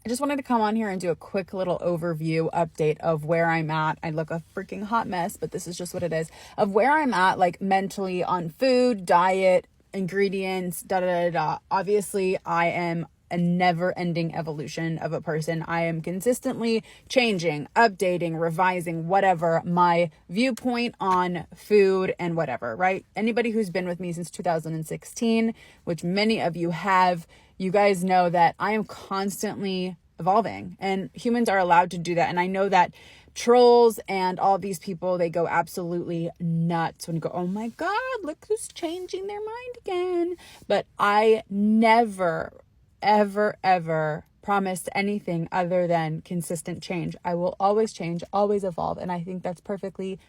I just wanted to come on here and do a quick little overview update of where I'm at. I look a freaking hot mess, but this is just what it is, of where I'm at, like mentally on food, diet, ingredients, Obviously, I am a never-ending evolution of a person. I am consistently changing, updating, revising, whatever, my viewpoint on food and whatever, right? Anybody who's been with me since 2016, which many of you have, you guys know that I am constantly evolving, and humans are allowed to do that. And I know that trolls and all these people, they go absolutely nuts when you go, oh my God, look who's changing their mind again. But I never, ever promised anything other than consistent change. I will always change, always evolve. And I think that's perfectly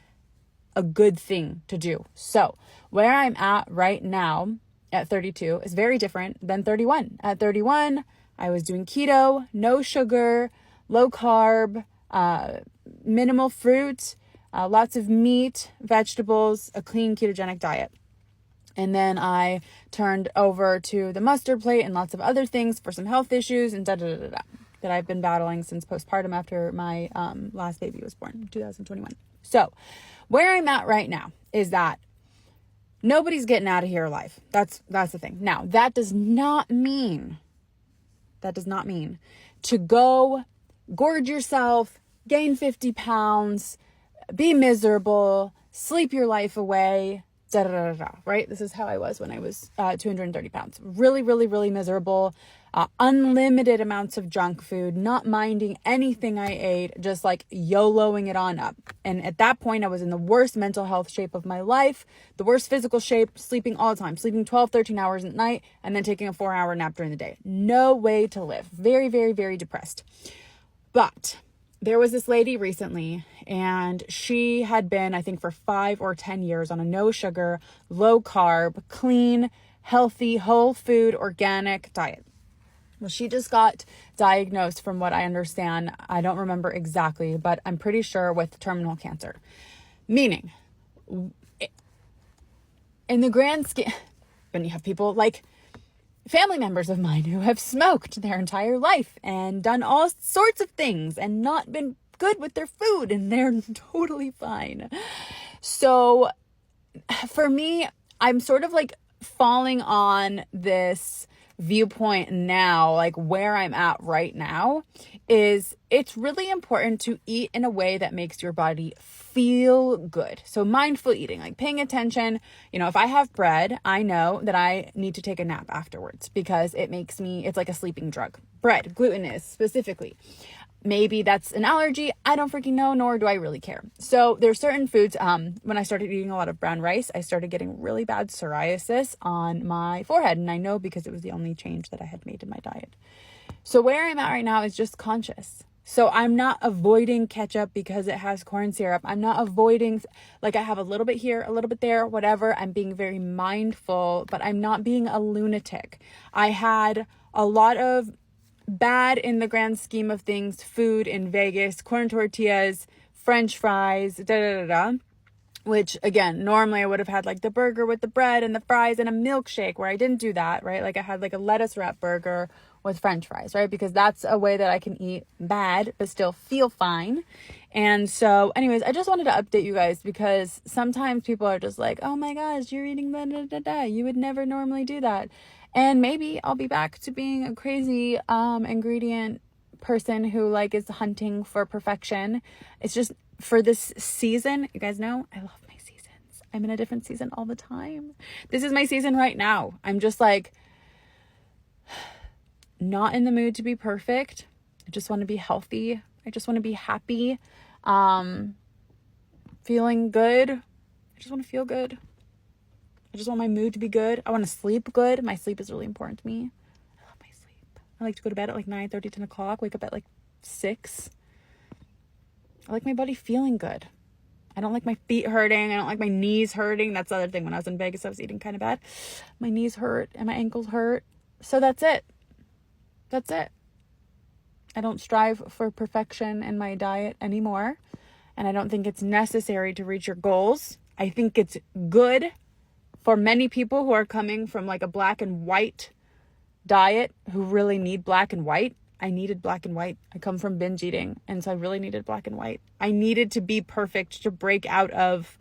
a good thing to do. So where I'm at right now at 32 is very different than 31. At 31, I was doing keto, no sugar, low carb, minimal fruit, lots of meat, vegetables, a clean ketogenic diet. And then I turned over to the mustard plate and lots of other things for some health issues and that I've been battling since postpartum after my last baby was born in 2021. So where I'm at right now is that nobody's getting out of here alive. That's the thing. Now, that does not mean to go gorge yourself, gain 50 pounds, be miserable, sleep your life away, right? This is how I was when I was 230 pounds. Really, really, really miserable. Unlimited amounts of junk food, not minding anything I ate, just like YOLOing it on up. And at that point, I was in the worst mental health shape of my life, the worst physical shape, sleeping all the time, sleeping 12, 13 hours at night, and then taking a 4-hour nap during the day. No way to live. Very, very, very depressed. But there was this lady recently, and she had been, I think, for 5 or 10 years on a no sugar, low carb, clean, healthy, whole food, organic diet. Well, she just got diagnosed, from what I understand, I don't remember exactly, but I'm pretty sure, with terminal cancer. Meaning, in the grand scheme, when you have people like family members of mine who have smoked their entire life and done all sorts of things and not been good with their food, and they're totally fine. So for me, I'm sort of like falling on this viewpoint now, like where I'm at right now is it's really important to eat in a way that makes your body feel good. So mindful eating, like paying attention. You know, if I have bread, I know that I need to take a nap afterwards because it's like a sleeping drug. Bread, gluten is specifically. Maybe that's an allergy. I don't freaking know, nor do I really care. So there's certain foods. When I started eating a lot of brown rice, I started getting really bad psoriasis on my forehead. And I know because it was the only change that I had made in my diet. So where I'm at right now is just conscious. So I'm not avoiding ketchup because it has corn syrup. I'm not avoiding, like I have a little bit here, a little bit there, whatever. I'm being very mindful, but I'm not being a lunatic. I had a lot of bad, in the grand scheme of things, food in Vegas, corn tortillas, French fries, which again, normally I would have had like the burger with the bread and the fries and a milkshake, where I didn't do that, right? Like I had like a lettuce wrap burger with French fries, right? Because that's a way that I can eat bad but still feel fine. And so anyways, I just wanted to update you guys because sometimes people are just like, oh my gosh, you're eating you would never normally do that. And maybe I'll be back to being a crazy ingredient person who like is hunting for perfection. It's just for this season, you guys know I love my seasons. I'm in a different season all the time. This is my season right now. I'm just like not in the mood to be perfect. I just want to be healthy. I just want to be happy. Feeling good. I just want to feel good. I just want my mood to be good. I want to sleep good. My sleep is really important to me. I love my sleep. I like to go to bed at like 9:30, 10 o'clock. Wake up at like 6. I like my body feeling good. I don't like my feet hurting. I don't like my knees hurting. That's the other thing. When I was in Vegas, I was eating kind of bad. My knees hurt and my ankles hurt. So that's it. That's it. I don't strive for perfection in my diet anymore. And I don't think it's necessary to reach your goals. I think it's good for many people who are coming from like a black and white diet, who really need black and white. I needed black and white. I come from binge eating, and so I really needed black and white. I needed to be perfect to break out of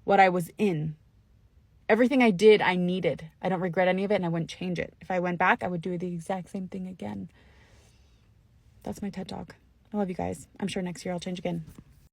what I was in. Everything I did, I needed. I don't regret any of it, and I wouldn't change it. If I went back, I would do the exact same thing again. That's my TED Talk. I love you guys. I'm sure next year I'll change again.